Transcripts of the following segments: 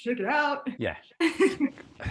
Check it out. Yeah. All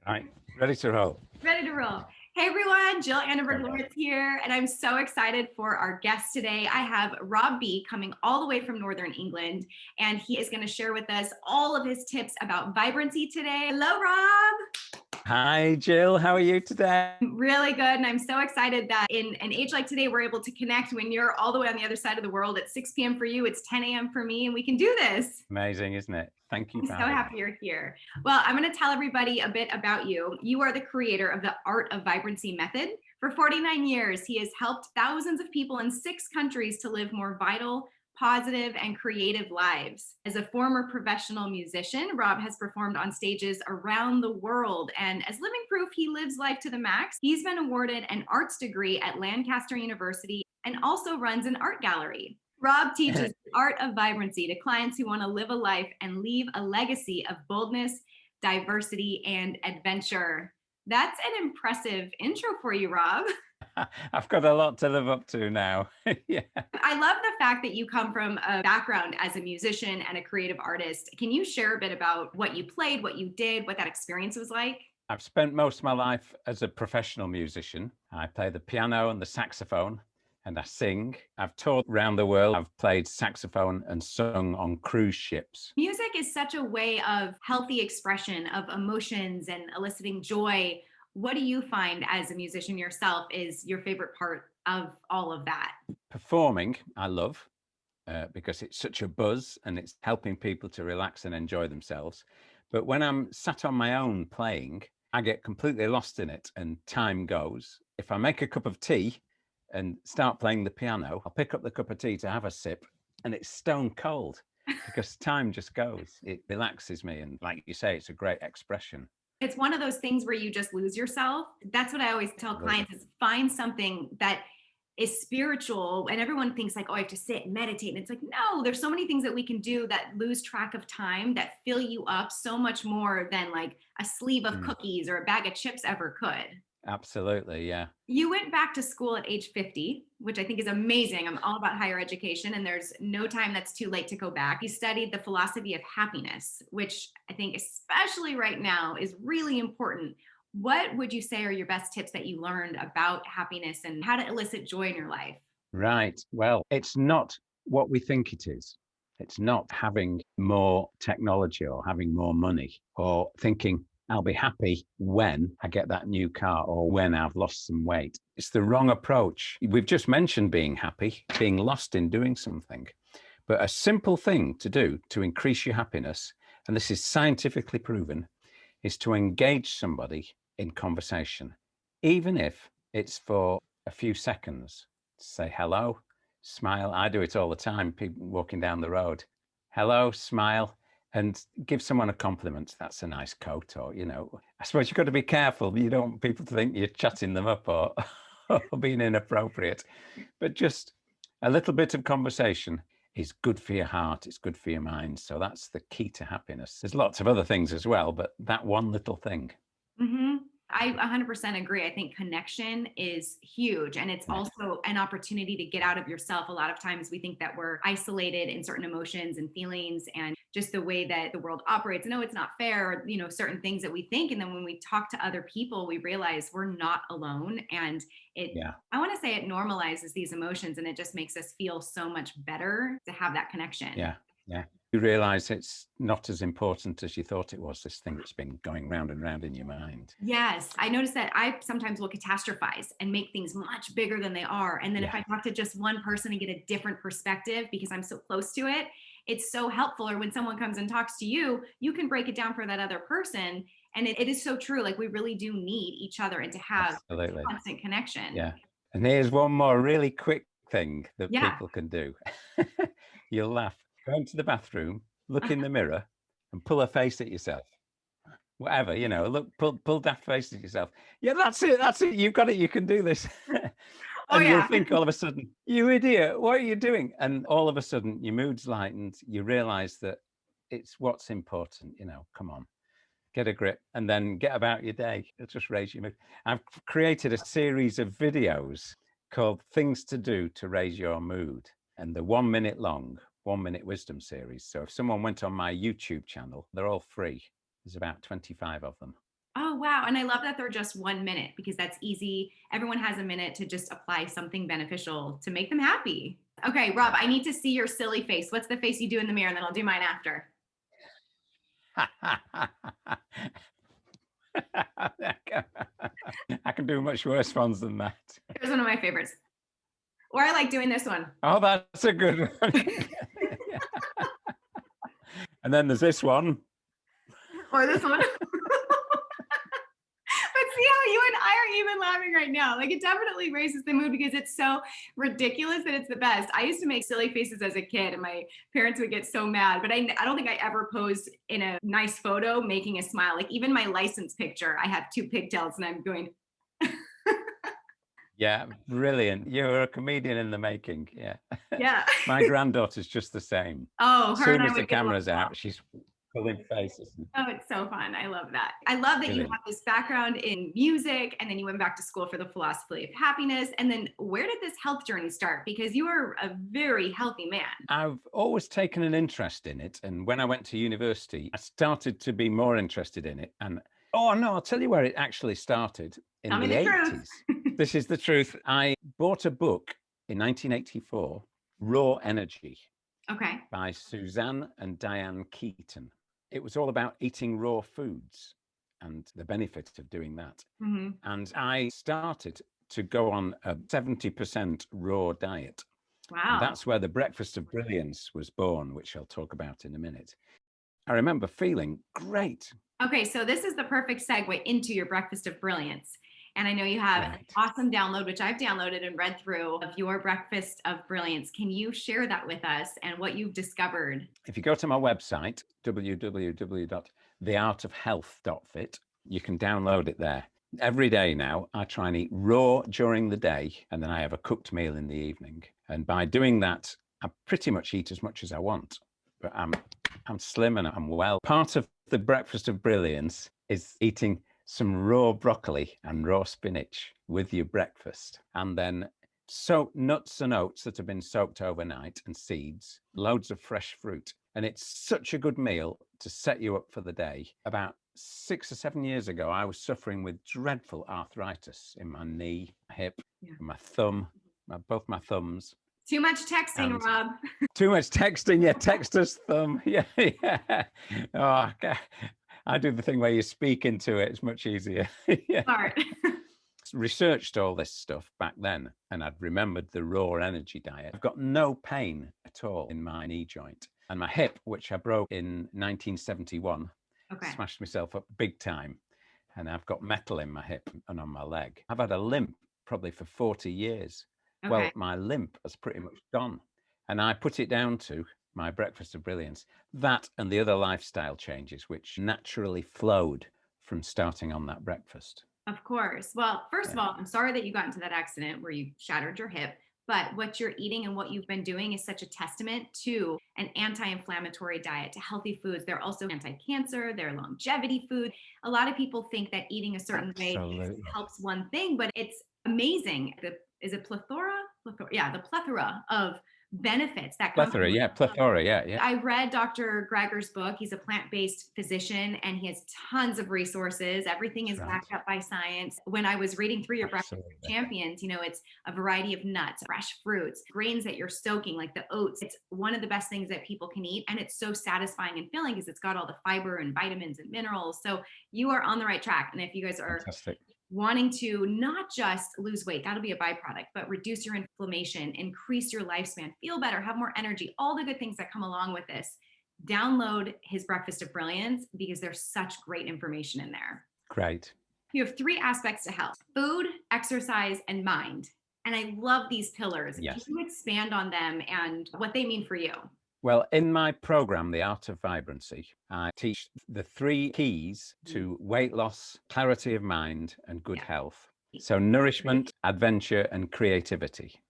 right, ready to roll. Ready to roll. Hey everyone, Jill Anenberg here, and I'm so excited for our guest today. I have Rob B coming all the way from Northern England, and he is going to share with us all of his tips about vibrancy today. Hello, Rob. Hi, Jill. How are you today? Really good, and I'm so excited that in an age like today, we're able to connect when you're all the way on the other side of the world. It's 6 p.m. for you, it's 10 a.m. for me, and we can do this. Amazing, isn't it? Thank you. I'm so happy you're here. Well, I'm going to tell everybody a bit about you. You are the creator of the Art of Vibrancy method. For 49 years, he has helped thousands of people in 6 countries to live more vital, positive, and creative lives. As a former professional musician, Rob has performed on stages around the world, and as living proof he lives life to the max, he's been awarded an arts degree at Lancaster University and also runs an art gallery. Rob teaches the art of vibrancy to clients who want to live a life and leave a legacy of boldness, diversity, and adventure. That's an impressive intro for you, Rob. I've got a lot to live up to now. Yeah. I love the fact that you come from a background as a musician and a creative artist. Can you share a bit about what you played, what you did, what that experience was like? I've spent most of my life as a professional musician. I play the piano and the saxophone, and I sing. I've toured around the world. I've played saxophone and sung on cruise ships. Music is such a way of healthy expression of emotions and eliciting joy. What do you find as a musician yourself is your favorite part of all of that? Performing, I love, because it's such a buzz and it's helping people to relax and enjoy themselves. But when I'm sat on my own playing, I get completely lost in it and time goes. If I make a cup of tea and start playing the piano, I'll pick up the cup of tea to have a sip and it's stone cold because time just goes. It relaxes me. And like you say, it's a great expression. It's one of those things where you just lose yourself. That's what I always tell clients is find something that is spiritual, and everyone thinks like, oh, I have to sit and meditate. And it's like, no, there's so many things that we can do that lose track of time that fill you up so much more than like a sleeve of cookies or a bag of chips ever could. Absolutely, yeah. You went back to school at age 50, which I think is amazing. I'm all about higher education, and there's no time that's too late to go back. You studied the philosophy of happiness, which I think, especially right now, is really important. What would you say are your best tips that you learned about happiness and how to elicit joy in your life? Right. Well, it's not what we think it is. It's not having more technology or having more money or thinking, I'll be happy when I get that new car or when I've lost some weight. It's the wrong approach. We've just mentioned being happy, being lost in doing something. But a simple thing to do to increase your happiness, and this is scientifically proven, is to engage somebody in conversation, even if it's for a few seconds. Say hello, smile. I do it all the time, people walking down the road. Hello, smile. And give someone a compliment. That's a nice coat, or, you know, I suppose you've got to be careful. You don't want people to think you're chatting them up or being inappropriate. But just a little bit of conversation is good for your heart. It's good for your mind. So that's the key to happiness. There's lots of other things as well, but that one little thing. Mm-hmm. I 100% agree. I think connection is huge, and it's also an opportunity to get out of yourself. A lot of times we think that we're isolated in certain emotions and feelings and just the way that the world operates. No, it's not fair, or, you know, certain things that we think. And then when we talk to other people, we realize we're not alone. And I want to say it normalizes these emotions, and it just makes us feel so much better to have that connection. Yeah. You realize it's not as important as you thought it was, this thing that's been going round and round in your mind. Yes. I notice that I sometimes will catastrophize and make things much bigger than they are. And then if I talk to just one person and get a different perspective because I'm so close to it, it's so helpful. Or when someone comes and talks to you, you can break it down for that other person. And it is so true. Like, we really do need each other and to have constant connection. Yeah. And here's one more really quick thing that people can do. You'll laugh. Go into the bathroom, look in the mirror and pull a face at yourself. Whatever, you know, look, pull that face at yourself. Yeah, that's it. You've got it. You can do this. And you'll think all of a sudden, you idiot, what are you doing? And all of a sudden your mood's lightened. You realize that it's what's important, you know, come on, get a grip and then get about your day. It'll just raise your mood. I've created a series of videos called Things to Do to Raise Your Mood. And they're 1 minute long, 1 minute wisdom series. So if someone went on my YouTube channel, they're all free. There's about 25 of them. Oh, wow. And I love that they're just 1 minute because that's easy. Everyone has a minute to just apply something beneficial to make them happy. Okay, Rob, I need to see your silly face. What's the face you do in the mirror? And then I'll do mine after. I can do much worse ones than that. Here's one of my favorites. Or I like doing this one. Oh, that's a good one. And then there's this one. Or this one. But see how you and I are even laughing right now. Like, it definitely raises the mood because it's so ridiculous that it's the best. I used to make silly faces as a kid and my parents would get so mad, but I don't think I ever posed in a nice photo making a smile. Like, even my license picture, I have 2 pigtails and I'm going. Yeah, brilliant. You're a comedian in the making. Yeah. Yeah. My granddaughter's just the same. Oh, As her soon and I as the would get camera's along. out, she's pulling faces. Oh, it's so fun. I love that. I love that you Brilliant. have this background in music and then you went back to school for the philosophy of happiness. And then where did this health journey start? Because you are a very healthy man. I've always taken an interest in it. And when I went to university, I started to be more interested in it. And oh, no, I'll tell you where it actually started in Tell me the the truth. 80s. This is the truth. I bought a book in 1984, Raw Energy, Okay. by Suzanne and Diane Keaton. It was all about eating raw foods and the benefits of doing that. Mm-hmm. And I started to go on a 70% raw diet. Wow. And that's where the Breakfast of Brilliance was born, which I'll talk about in a minute. I remember feeling great. Okay, so this is the perfect segue into your Breakfast of Brilliance. And I know you have an awesome download, which I've downloaded and read through, of your Breakfast of Brilliance. Can you share that with us and what you've discovered? If you go to my website, www.theartofhealth.fit, you can download it there. Every day now, I try and eat raw during the day, and then I have a cooked meal in the evening. And by doing that, I pretty much eat as much as I want, but I'm slim and I'm well. Part of the Breakfast of Brilliance is eating some raw broccoli and raw spinach with your breakfast, and then soak nuts and oats that have been soaked overnight and seeds, loads of fresh fruit. And it's such a good meal to set you up for the day. About 6 or 7 years ago, I was suffering with dreadful arthritis in my knee, hip, and my thumb, both my thumbs. Too much texting, Rob. Too much texting, yeah, texter's thumb. Yeah. Oh, okay. I do the thing where you speak into it. It's much easier. Yeah. Smart. Researched all this stuff back then, and I'd remembered the raw energy diet. I've got no pain at all in my knee joint, and my hip, which I broke in 1971, smashed myself up big time, and I've got metal in my hip and on my leg. I've had a limp probably for 40 years. Well, my limp has pretty much gone, and I put it down to my Breakfast of Brilliance, that and the other lifestyle changes which naturally flowed from starting on that breakfast. Of course. Well, first of all, I'm sorry that you got into that accident where you shattered your hip, but what you're eating and what you've been doing is such a testament to an anti-inflammatory diet, to healthy foods. They're also anti-cancer, they're longevity food. A lot of people think that eating a certain way helps one thing, but it's amazing. Is it plethora? Yeah, the plethora of benefits that come. Plethora, yeah. I read Dr. Greger's book. He's a plant-based physician and he has tons of resources. Everything is backed up by science. When I was reading through your Breakfast Champions, it's a variety of nuts, fresh fruits, grains that you're soaking, like the oats. It's one of the best things that people can eat. And it's so satisfying and filling because it's got all the fiber and vitamins and minerals. So you are on the right track. And if you guys are wanting to not just lose weight, that'll be a byproduct, but reduce your inflammation, increase your lifespan, feel better, have more energy, all the good things that come along with this, download his Breakfast of Brilliance because there's such great information in there. Great. You have 3 aspects to health: food, exercise, and mind. And I love these pillars. Yes. Can you expand on them and what they mean for you? Well, in my program, The Art of Vibrancy, I teach the 3 keys to weight loss, clarity of mind, and good health. So nourishment, adventure, and creativity.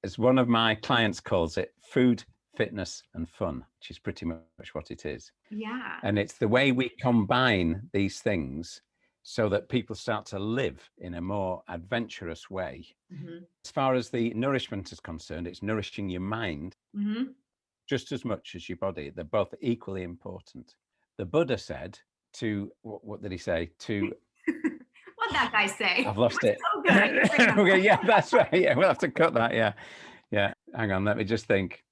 As one of my clients calls it, food, fitness, and fun, which is pretty much what it is. Yeah. And it's the way we combine these things so that people start to live in a more adventurous way. As far as the nourishment is concerned, it's nourishing your mind. just as much as your body. They're both equally important. The Buddha said to, what did he say? To, What'd that guy say? I've lost it. So good. Okay, yeah, that's right. Yeah, we'll have to cut that. Yeah. Yeah. Hang on, let me just think.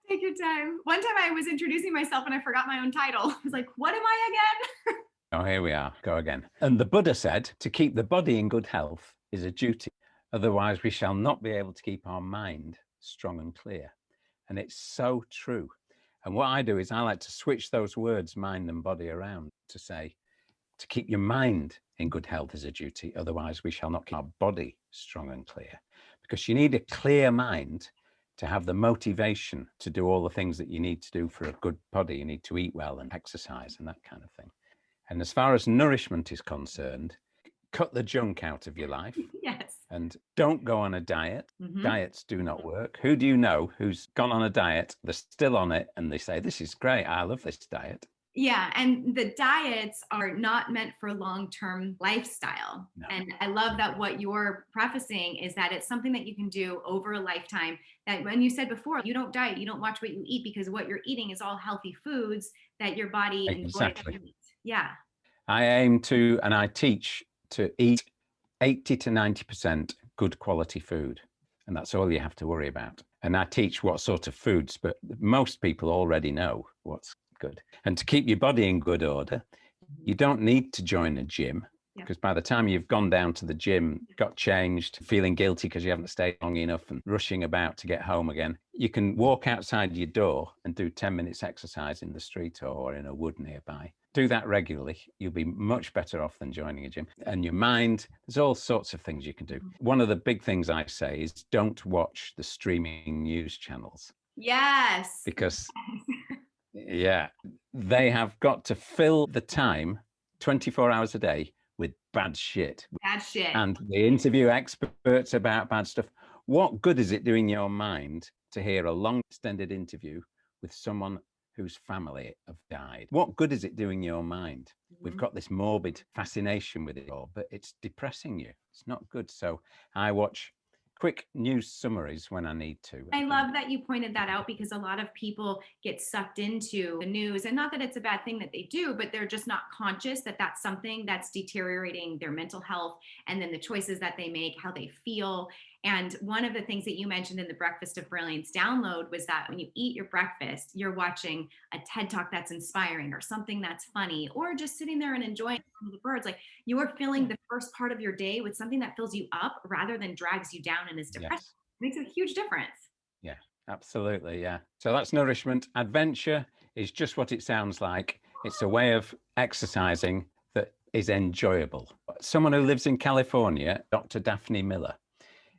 Take your time. One time I was introducing myself and I forgot my own title. I was like, what am I again? Oh, here we are. Go again. And the Buddha said, to keep the body in good health is a duty. Otherwise, we shall not be able to keep our mind strong and clear. And it's so true. And what I do is I like to switch those words, mind and body, around to say, to keep your mind in good health is a duty. Otherwise, we shall not keep our body strong and clear. Because you need a clear mind to have the motivation to do all the things that you need to do for a good body. You need to eat well and exercise and that kind of thing. And as far as nourishment is concerned, cut the junk out of your life. Yes. And don't go on a diet. Mhm. Diets do not work. Who do you know who's gone on a diet, they're still on it, and they say, this is great, I love this diet? Yeah, and the diets are not meant for long-term lifestyle. No. And I love that what you're prefacing is that it's something that you can do over a lifetime. That when you said before, you don't diet, you don't watch what you eat because what you're eating is all healthy foods that your body Exactly. enjoys to eat. Yeah. I aim to, and I teach to eat 80 to 90% good quality food. And that's all you have to worry about. And I teach what sort of foods, but most people already know what's good. And to keep your body in good order, you don't need to join a gym, because by the time you've gone down to the gym, got changed, feeling guilty because you haven't stayed long enough and rushing about to get home again, you can walk outside your door and do 10 minutes exercise in the street or in a wood nearby. Do that regularly. You'll be much better off than joining a gym. And your mind, there's all sorts of things you can do. One of the big things I say is don't watch the streaming news channels. Yes. Because yeah, they have got to fill the time 24 hours a day with bad shit. Bad shit. And they interview experts about bad stuff. What good is it doing your mind to hear a long extended interview with someone whose family have died? What good is it doing your mind? We've got this morbid fascination with it all, but it's depressing you. It's not good. So I watch quick news summaries when I need to. I love that you pointed that out because a lot of people get sucked into the news, and not that it's a bad thing that they do, but they're just not conscious that that's something that's deteriorating their mental health, and then the choices that they make, how they feel. And one of the things that you mentioned in the Breakfast of Brilliance download was that when you eat your breakfast, you're watching a TED Talk that's inspiring or something that's funny, or just sitting there and enjoying the birds. Like you are filling the first part of your day with something that fills you up rather than drags you down and is depressing. Yes. It makes a huge difference. Yeah, absolutely. Yeah. So that's nourishment. Adventure is just what it sounds like. It's a way of exercising that is enjoyable. Someone who lives in California, Dr. Daphne Miller,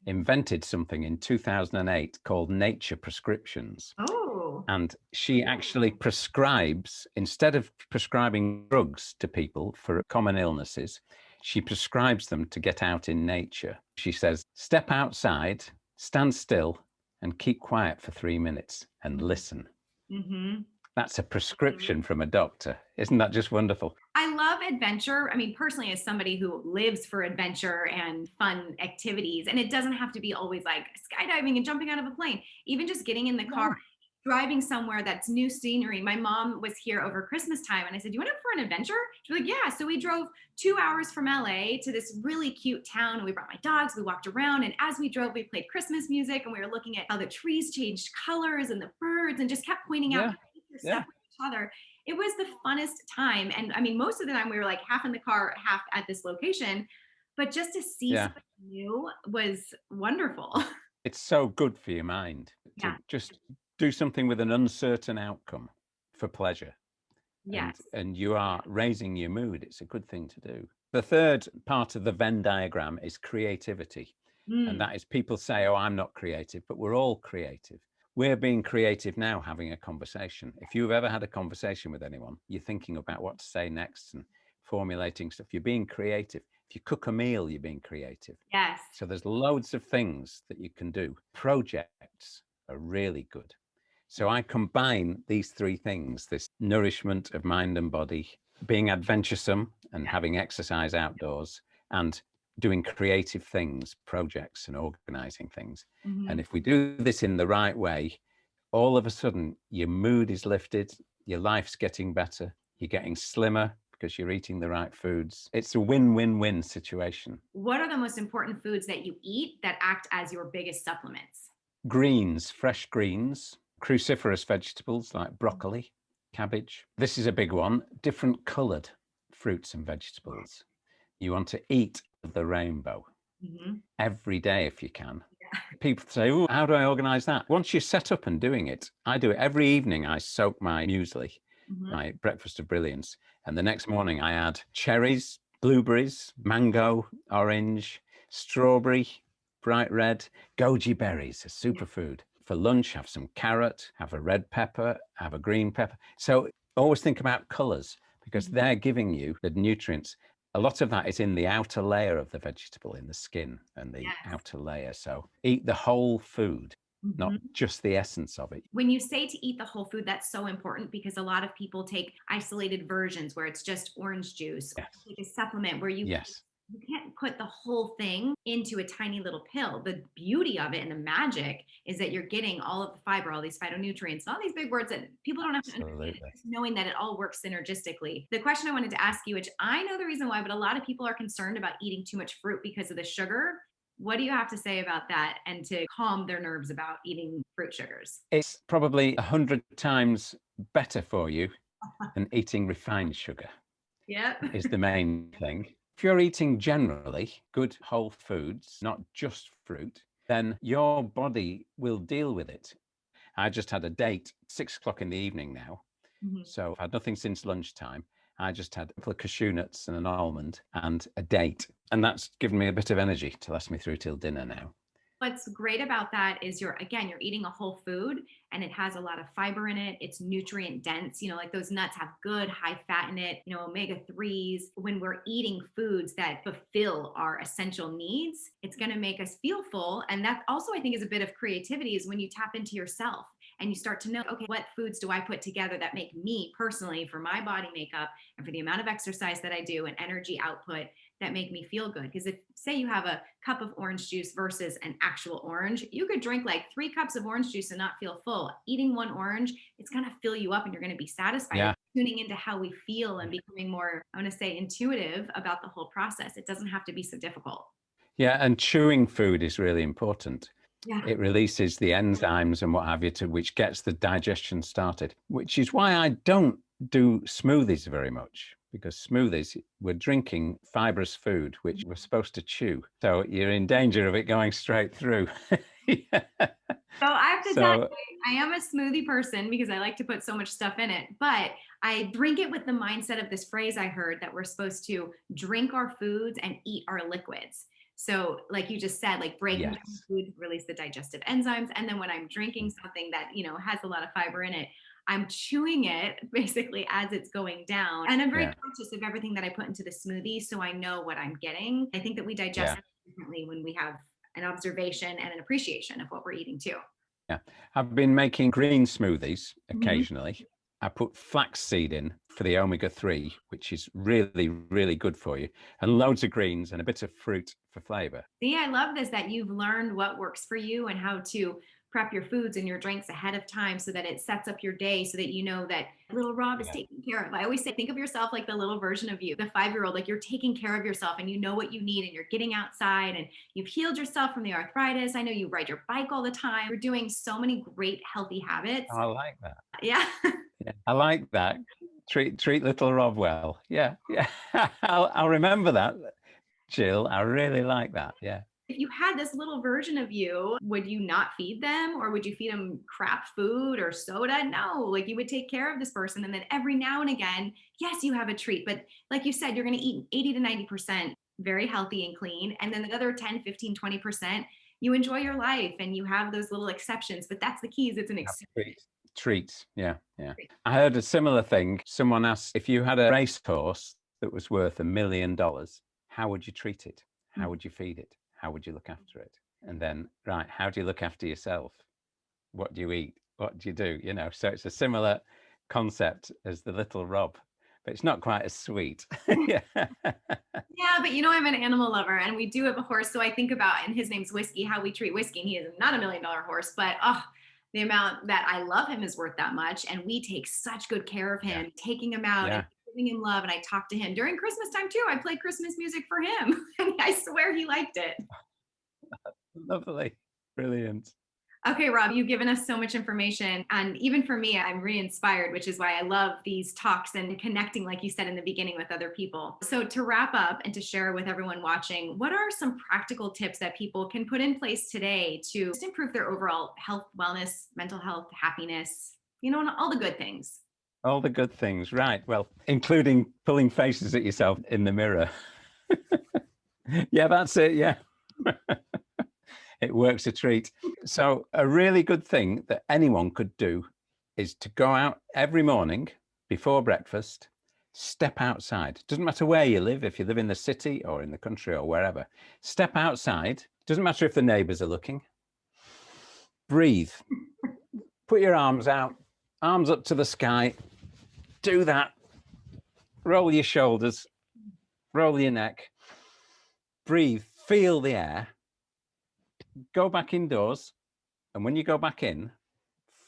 invented something in 2008 called nature prescriptions. Oh. And she actually prescribes, instead of prescribing drugs to people for common illnesses, she prescribes them to get out in nature. She says, step outside, stand still, and keep quiet for 3 minutes and listen. Mm-hmm. That's a prescription from a doctor. Isn't that just wonderful? I love adventure. I mean, personally, as somebody who lives for adventure and fun activities, and it doesn't have to be always like skydiving and jumping out of a plane, even just getting in the car, driving somewhere that's new scenery. My mom was here over Christmas time and I said, you want to go for an adventure? She was like, yeah. So we drove 2 hours from LA to this really cute town and we brought my dogs, we walked around, and as we drove, we played Christmas music and we were looking at how the trees changed colors and the birds and just kept pointing out stuff with each other. It was the funnest time. And I mean, most of the time we were like half in the car, half at this location, but just to see something new was wonderful. It's so good for your mind to just do something with an uncertain outcome for pleasure. Yes. And you are raising your mood. It's a good thing to do. The third part of the Venn diagram is creativity. And that is, people say, oh, I'm not creative, but we're all creative. We're being creative now, having a conversation. If you've ever had a conversation with anyone, you're thinking about what to say next and formulating stuff. You're being creative. If you cook a meal, you're being creative. Yes. So there's loads of things that you can do. Projects are really good. So I combine these three things, this nourishment of mind and body, being adventuresome and having exercise outdoors, and doing creative things, projects and organizing things. And if we do this in the right way, all of a sudden your mood is lifted, your life's getting better, you're getting slimmer because you're eating the right foods. It's a win-win-win situation. What are the most important foods that you eat that act as your biggest supplements? Greens, fresh greens, cruciferous vegetables like broccoli, cabbage. This is a big one. Different coloured fruits and vegetables. You want to eat the rainbow every day if you can. People say, oh, how do I organise that? Once you're set up and doing it, I do it every evening. I soak my muesli, my breakfast of brilliance. And the next morning I add cherries, blueberries, mango, orange, strawberry, bright red, goji berries, a superfood. For lunch, have some carrot, have a red pepper, have a green pepper. So always think about colours because they're giving you the nutrients. A lot of that is in the outer layer of the vegetable, in the skin and the outer layer. So eat the whole food, not just the essence of it. When you say to eat the whole food, that's so important because a lot of people take isolated versions where it's just orange juice, or take a supplement where you can't put the whole thing into a tiny little pill. The beauty of it and the magic is that you're getting all of the fiber, all these phytonutrients, all these big words that people don't have to understand, just knowing that it all works synergistically. The question I wanted to ask you, which I know the reason why, but a lot of people are concerned about eating too much fruit because of the sugar. What do you have to say about that and to calm their nerves about eating fruit sugars? It's probably 100 times better for you than eating refined sugar. Is the main thing. If you're eating generally good whole foods, not just fruit, then your body will deal with it. I just had a date, 6 o'clock in the evening now. So I've had nothing since lunchtime. I just had a couple of cashew nuts and an almond and a date. And that's given me a bit of energy to last me through till dinner now. What's great about that is you're eating a whole food and it has a lot of fiber in it. It's nutrient dense, like those nuts have good high fat in it, omega-3s. When we're eating foods that fulfill our essential needs, it's going to make us feel full. And that also, I think, is a bit of creativity, is when you tap into yourself and you start to know, okay, what foods do I put together that make me personally, for my body makeup and for the amount of exercise that I do and energy output, that make me feel good. Because if, say, you have a cup of orange juice versus an actual orange, you could drink like 3 cups of orange juice and not feel full. Eating one orange, it's going to fill you up and you're going to be satisfied. Tuning into how we feel and becoming more, I want to say, intuitive about the whole process. It doesn't have to be so difficult. And chewing food is really important. It releases the enzymes and what have you, which gets the digestion started, which is why I don't do smoothies very much. Because smoothies, we're drinking fibrous food, which we're supposed to chew. So you're in danger of it going straight through. So I have to tell you, I am a smoothie person because I like to put so much stuff in it. But I drink it with the mindset of this phrase I heard, that we're supposed to drink our foods and eat our liquids. So like you just said, like breaking down food, release the digestive enzymes. And then when I'm drinking something that, has a lot of fiber in it, I'm chewing it basically as it's going down. And I'm very conscious of everything that I put into the smoothie, so I know what I'm getting. I think that we digest it differently when we have an observation and an appreciation of what we're eating too. I've been making green smoothies occasionally. I put flaxseed in for the omega-3, which is really, really good for you, and loads of greens and a bit of fruit for flavor. See, I love this, that you've learned what works for you and how to prep your foods and your drinks ahead of time so that it sets up your day, so that you know that little Rob is taken care of. I always say, think of yourself like the little version of you, the 5-year-old, like you're taking care of yourself and you know what you need and you're getting outside and you've healed yourself from the arthritis. I know you ride your bike all the time. You're doing so many great healthy habits. I like that. Yeah. I like that. Treat little Rob well. I'll remember that, Jill. I really like that. If you had this little version of you, would you not feed them, or would you feed them crap food or soda? No, like you would take care of this person. And then every now and again, yes, you have a treat. But like you said, you're going to eat 80 to 90% very healthy and clean. And then the other 10, 15, 20%, you enjoy your life and you have those little exceptions. But that's the key, is it's an exception. Treats. I heard a similar thing. Someone asked, if you had a racehorse that was worth $1 million, how would you treat it? How would you feed it? How would you look after it? And then, how do you look after yourself? What do you eat? What do you do? So it's a similar concept as the little Rob, but it's not quite as sweet. Yeah, but I'm an animal lover and we do have a horse. So I think about, and his name's Whiskey, how we treat Whiskey. And he is not $1 million horse, but the amount that I love him is worth that much. And we take such good care of him, taking him out and giving him love. And I talked to him during Christmas time too. I played Christmas music for him. And I swear he liked it. Lovely. Brilliant. Okay, Rob, you've given us so much information. And even for me, I'm re-inspired, which is why I love these talks and connecting, like you said in the beginning, with other people. So to wrap up and to share with everyone watching, what are some practical tips that people can put in place today to just improve their overall health, wellness, mental health, happiness, and all the good things? All the good things, right. Well, including pulling faces at yourself in the mirror. Yeah, that's it. Yeah. It works a treat. So a really good thing that anyone could do is to go out every morning before breakfast, step outside. Doesn't matter where you live, if you live in the city or in the country or wherever. Step outside. Doesn't matter if the neighbors are looking. Breathe. Put your arms out, arms up to the sky. Do that. Roll your shoulders, roll your neck. Breathe, feel the air. Go back indoors, and when you go back in,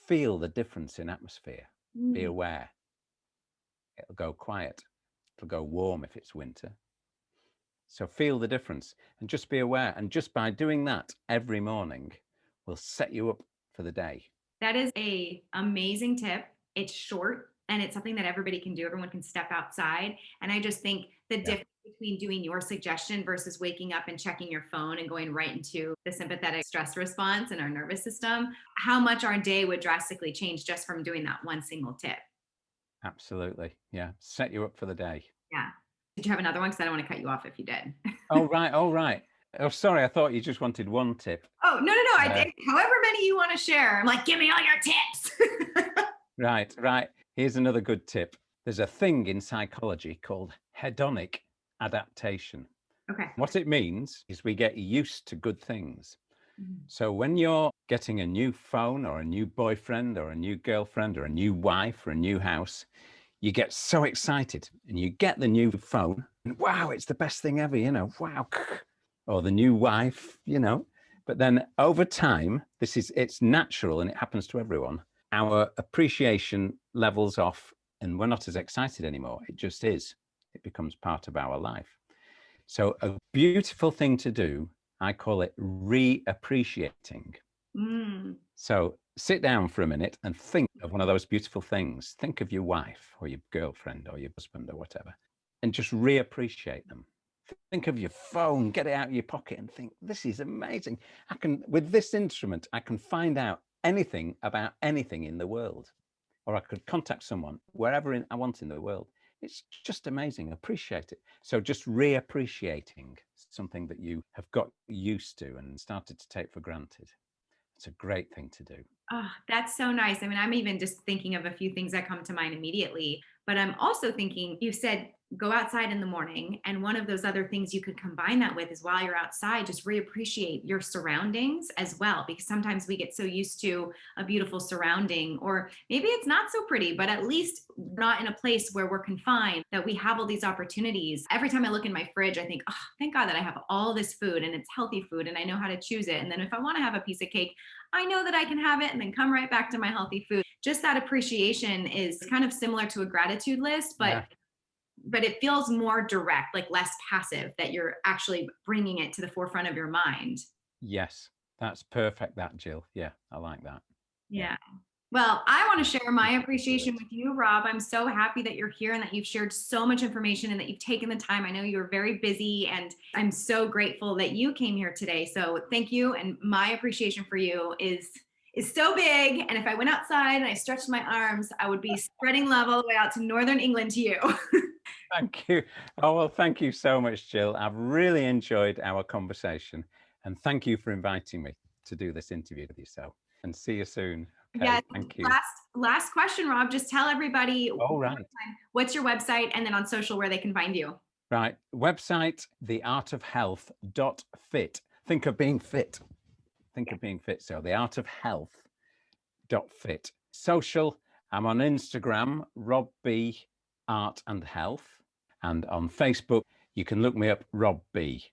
feel the difference in atmosphere. Be aware. It'll go quiet. It'll go warm if it's winter. So feel the difference and just be aware. And just by doing that every morning will set you up for the day. That is an amazing tip. It's short and it's something that everybody can do. Everyone can step outside. And I just think the difference between doing your suggestion versus waking up and checking your phone and going right into the sympathetic stress response in our nervous system, how much our day would drastically change just from doing that one single tip. Absolutely. Yeah. Set you up for the day. Yeah. Did you have another one? Because I don't want to cut you off if you did. Oh, right. Oh, right. Oh, sorry. I thought you just wanted one tip. Oh, no. I think however many you want to share. I'm like, give me all your tips. Right. Here's another good tip. There's a thing in psychology called hedonic adaptation. Okay. What it means is we get used to good things. So when you're getting a new phone or a new boyfriend or a new girlfriend or a new wife or a new house, you get so excited and you get the new phone and wow, it's the best thing ever, wow. Or the new wife, but then over time, it's natural and it happens to everyone. Our appreciation levels off and we're not as excited anymore. It just is. It becomes part of our life. So a beautiful thing to do, I call it reappreciating. So sit down for a minute and think of one of those beautiful things. Think of your wife or your girlfriend or your husband or whatever, and just reappreciate them. Think of your phone, get it out of your pocket and think, this is amazing. With this instrument, I can find out anything about anything in the world, or I could contact someone wherever I want in the world. It's just amazing. Appreciate it. So just reappreciating something that you have got used to and started to take for granted. It's a great thing to do. Oh, that's so nice. I mean, I'm even just thinking of a few things that come to mind immediately, but I'm also thinking, you said go outside in the morning. And one of those other things you could combine that with is while you're outside, just reappreciate your surroundings as well, because sometimes we get so used to a beautiful surrounding, or maybe it's not so pretty, but at least not in a place where we're confined, that we have all these opportunities. Every time I look in my fridge, I think, oh, thank God that I have all this food and it's healthy food and I know how to choose it. And then if I want to have a piece of cake, I know that I can have it and then come right back to my healthy food. Just that appreciation is kind of similar to a gratitude list, but it feels more direct, like less passive, that you're actually bringing it to the forefront of your mind. Yes, that's perfect, that, Jill. Yeah, I like that. Yeah. Well, I want to share my appreciation with you, Rob. I'm so happy that you're here and that you've shared so much information and that you've taken the time. I know you're very busy and I'm so grateful that you came here today. So thank you. And my appreciation for you is so big. And if I went outside and I stretched my arms, I would be spreading love all the way out to Northern England to you. Thank you. Oh, well, thank you so much, Jill. I've really enjoyed our conversation. And thank you for inviting me to do this interview with you. So, and see you soon. Okay, yes. Thank you. Last question, Rob. Just tell everybody what's your website and then on social where they can find you. Right. Website, theartofhealth.fit. Think of being fit. Think of being fit. So theartofhealth.fit. Social, I'm on Instagram, Rob B Art and Health. And on Facebook, you can look me up, Rob B,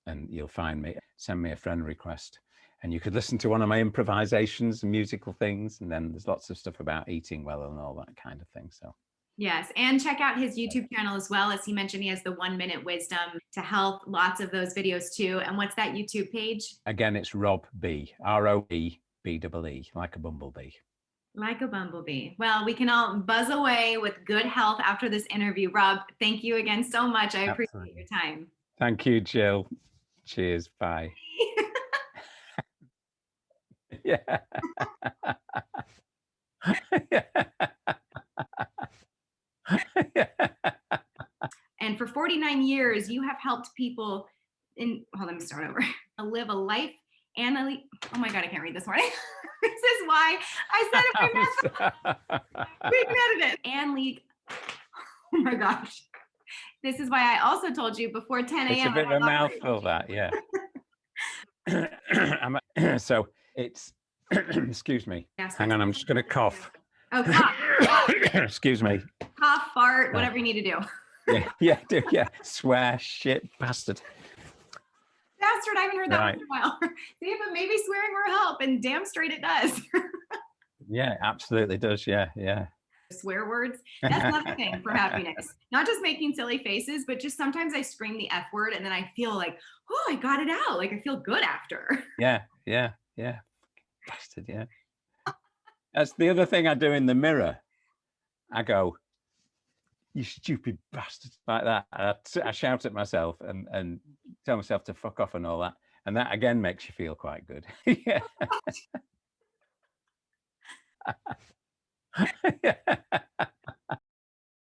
and you'll find me. Send me a friend request. And you could listen to one of my improvisations and musical things. And then there's lots of stuff about eating well and all that kind of thing. So yes, and check out his YouTube channel as well. As he mentioned, he has the 1 Minute Wisdom to Health, lots of those videos too. And what's that YouTube page? Again, it's Rob B, ROBBEE, like a bumblebee. Like a bumblebee. Well, we can all buzz away with good health after this interview. Rob, thank you again so much. I appreciate your time. Thank you, Jill. Cheers. Bye. Yeah. And for 49 years, you have helped people let me start over. Live a life and oh my God, I can't read this morning. This is why I said it. We can edit it. And league. Oh my gosh. This is why I also told you before 10 a.m. It's a bit of a mouthful, that, yeah. So it's, excuse me. Yes, hang on, I'm just going to cough. Oh, cough. Excuse me. Cough, fart, whatever you need to do. Yeah. Swear, shit, bastard. Bastard, I haven't heard that in a while. See, but maybe swearing will help, and damn straight it does. Yeah, absolutely does. Yeah. Swear words. That's another thing for happiness. Not just making silly faces, but just sometimes I scream the F word and then I feel like, oh, I got it out. Like I feel good after. Yeah. Bastard, yeah. That's the other thing I do in the mirror. I go, you stupid bastard, like that. I shout at myself and tell myself to fuck off and all that. And that again makes you feel quite good. Yeah. Yeah.